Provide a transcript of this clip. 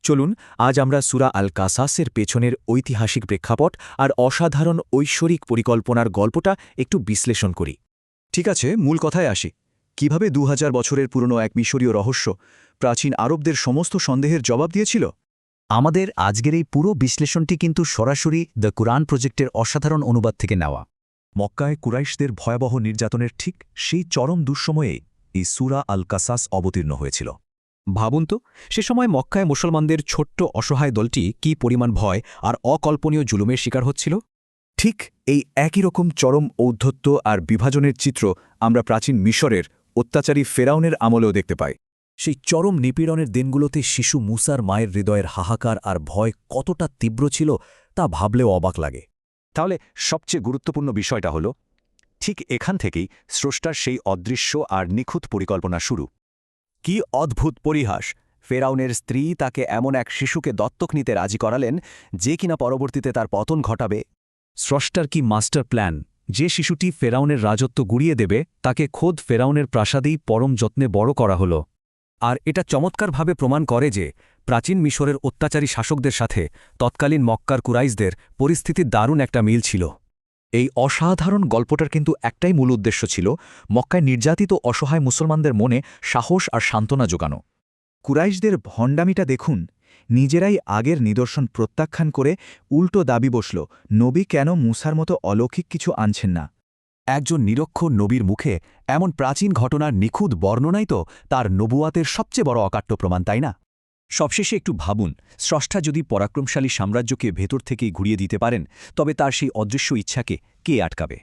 চলুন আজ আমরা সূরা আল কাসাসের পেছনের ঐতিহাসিক প্রেক্ষাপট আর অসাধারণ ঐশ্বরিক পরিকল্পনার গল্পটা একটু বিশ্লেষণ করি। ঠিক আছে, মূল কথায় আসি। কিভাবে ২০০০ বছরের পুরনো এক মিশরীয় রহস্য প্রাচীন আরবদের সমস্ত সন্দেহের জবাব দিয়েছিল? আমাদের আজকের এই পুরো বিশ্লেষণটি কিন্তু সরাসরি দ্য কুরআন প্রজেক্টের অসাধারণ অনুবাদ থেকে নেওয়া। মক্কায় কুরাইশদের ভয়াবহ নির্যাতনের ঠিক সেই চরম দুঃসময়ে এই সূরা আল কাসাস অবতীর্ণ হয়েছিল। ভাবুন তো, সে সময় মক্কায় মুসলমানদের ছোট্ট অসহায় দলটি কী পরিমাণ ভয় আর অকল্পনীয় জুলুমের শিকার হচ্ছিল। ঠিক এই একই রকম চরম ঔদ্ধত্য আর বিভাজনের চিত্র আমরা প্রাচীন মিশরের অত্যাচারী ফেরাউনের আমলেও দেখতে পাই। সেই চরম নিপীড়নের দিনগুলোতে শিশু মুসার মায়ের হৃদয়ের হাহাকার আর ভয় কতটা তীব্র ছিল তা ভাবলেও অবাক লাগে। তাহলে সবচেয়ে গুরুত্বপূর্ণ বিষয়টা হলো, ঠিক এখান থেকেই স্রষ্টার সেই অদৃশ্য আর নিখুঁত পরিকল্পনা শুরু। কি অদ্ভুত পরিহাস! ফেরাউনের স্ত্রী তাকে এমন এক শিশুকে দত্তক নিতে রাজি করালেন যে কিনা পরবর্তীতে তার পতন ঘটাবে। স্রষ্টার কি মাস্টার প্ল্যান! যে শিশুটি ফেরাউনের রাজত্ব গুড়িয়ে দেবে তাকে খোদ ফেরাউনের প্রাসাদেই পরম যত্নে বড় করা হল। আর এটা চমৎকারভাবে প্রমাণ করে যে প্রাচীন মিশরের অত্যাচারী শাসকদের সাথে তৎকালীন মক্কার কুরাইশদের পরিস্থিতির দারুণ একটা মিল ছিল। এই অসাধারণ গল্পটার কিন্তু একটাই মূল উদ্দেশ্য ছিল মক্কায় নির্যাতিত অসহায় মুসলমানদের মনে সাহস আর সান্ত্বনা জোগানো। কুরাইশদের ভণ্ডামিটা দেখুন, নিজেরাই আগের নিদর্শন প্রত্যাখ্যান করে উল্টো দাবি বসল, নবী কেন মুসার মতো অলৌকিক কিছু আনছেন না। একজন নিরক্ষর নবীর মুখে এমন প্রাচীন ঘটনার নিখুঁত বর্ণনাই তো তার নবুয়াতের সবচেয়ে বড় অকাট্য প্রমাণ, তাই না? সবশেষে একটু ভাবুন, স্রষ্টা যদি পরাক্রমশালী সাম্রাজ্যকে ভেতর থেকেই ঘুরিয়ে দিতে পারেন, তবে তার সেই অদৃশ্য ইচ্ছাকে কে আটকাবে?